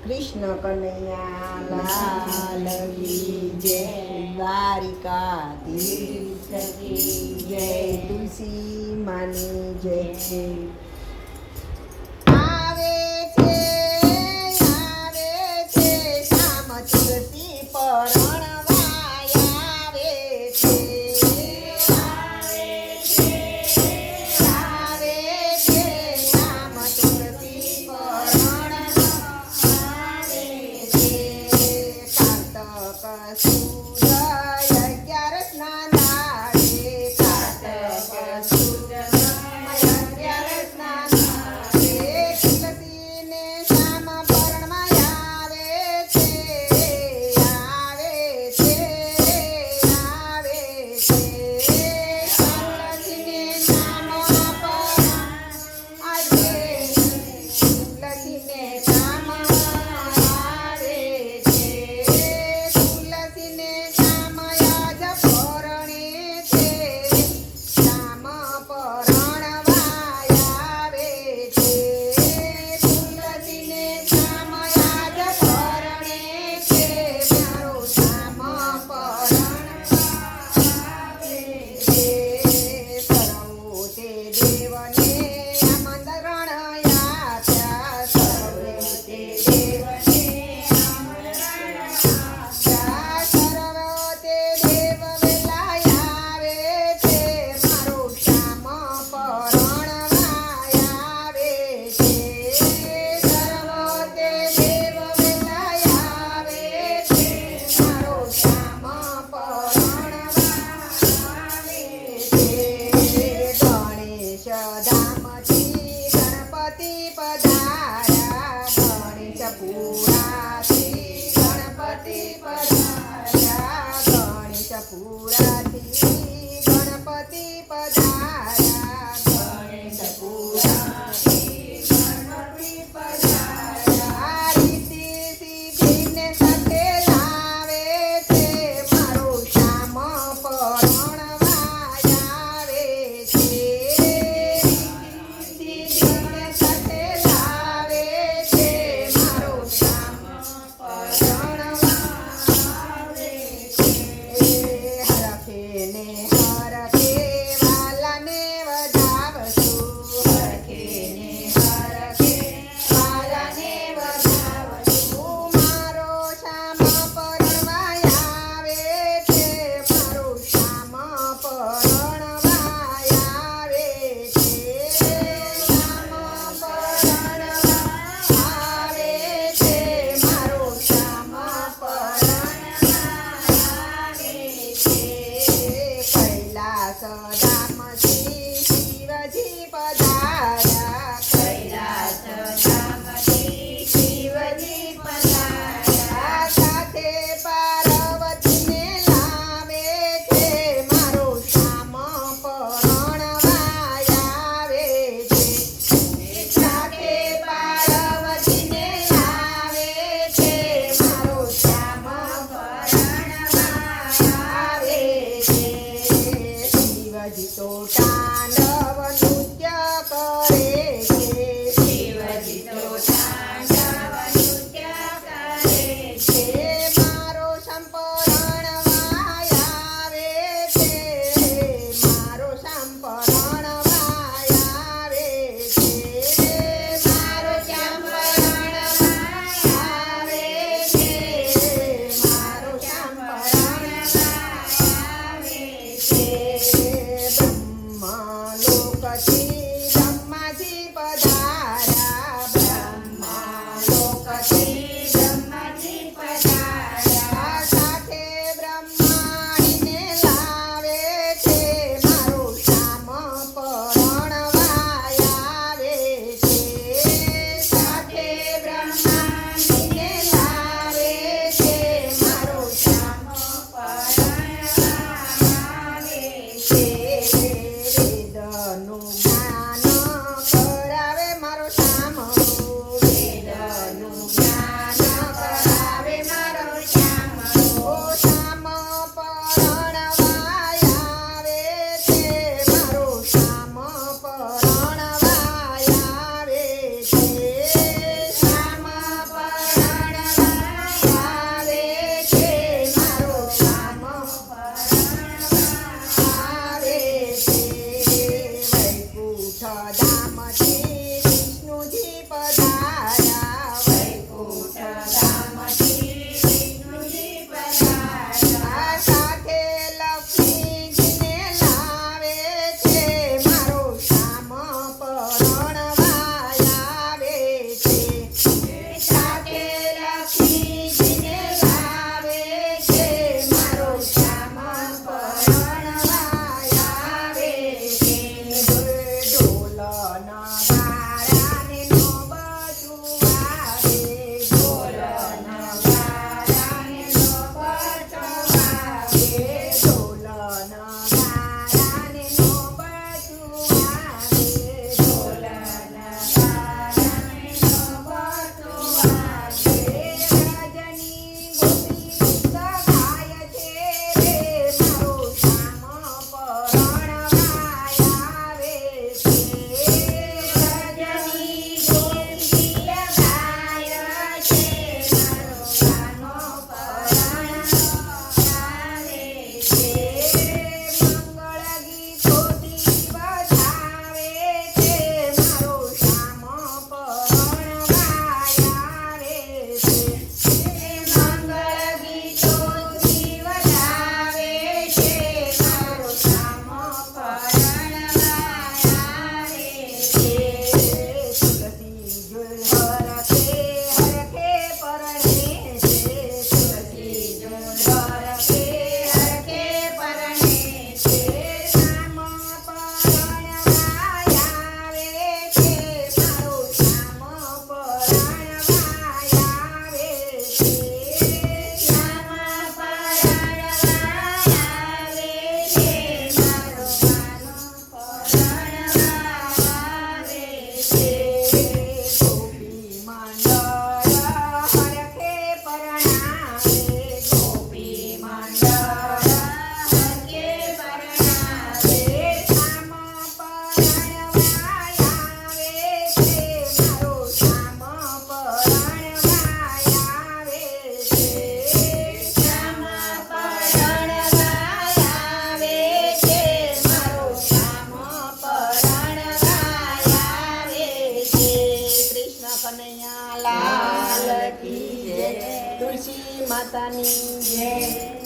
કૃષ્ણ કનૈયા લાલ કી જય, દ્વારિકાધીશ કી જય, તુલસી માની જય. આવે છે શ્યામ તુલસી પરણવાય આવે છે. આવે છે શ્યામ તુલસી પરણવાય છે. કાર્તક સુદ 11 ના દાડે, કાર્તક સુદ 11 ના દાડે તુલસીને શ્યામ પરણવાય આવે છે. આવે છે, આવે છે. તુલસીને શ્યામ પરણવાય તુલસીને શ્યામ આવે છે. તુલસીને શ્યામ આજ પરણે છે. શ્યામ પરણવાય આવે છે. તુલસીને શ્યામ આજ પરણે છે. મારો શ્યામ પરણવાય છે. સર્વો તે દેવને આમંત્રણ આપ્યા, સર્વે તે દેવને આમંત્રણ આપ્યા. સર્વો તે દેવ વેલા આવે છે. મારો શ્યામ પરણવાય આવે છે. સર્વો તે દેવ વેલા આવે છે. મારો શ્યામ પરણવાય આવે છે. ગણેશ ધામથી ગણપતિ પધાર્યા, ગણેશપુરાથી ગણપતિ પધાર્યા, ગણેશપુરાથી ગણપતિ પધાર્યા, ગણેશપુરાથી ગણપતિ પધાર્યા. રીતિ સિદ્ધિને સાથે લાવે છે. મારો શ્યામ પરણવાય આવે છે. રીતિ સિદ્ધિને સાથે લાવે છે. મારો શ્યામ માતાની જય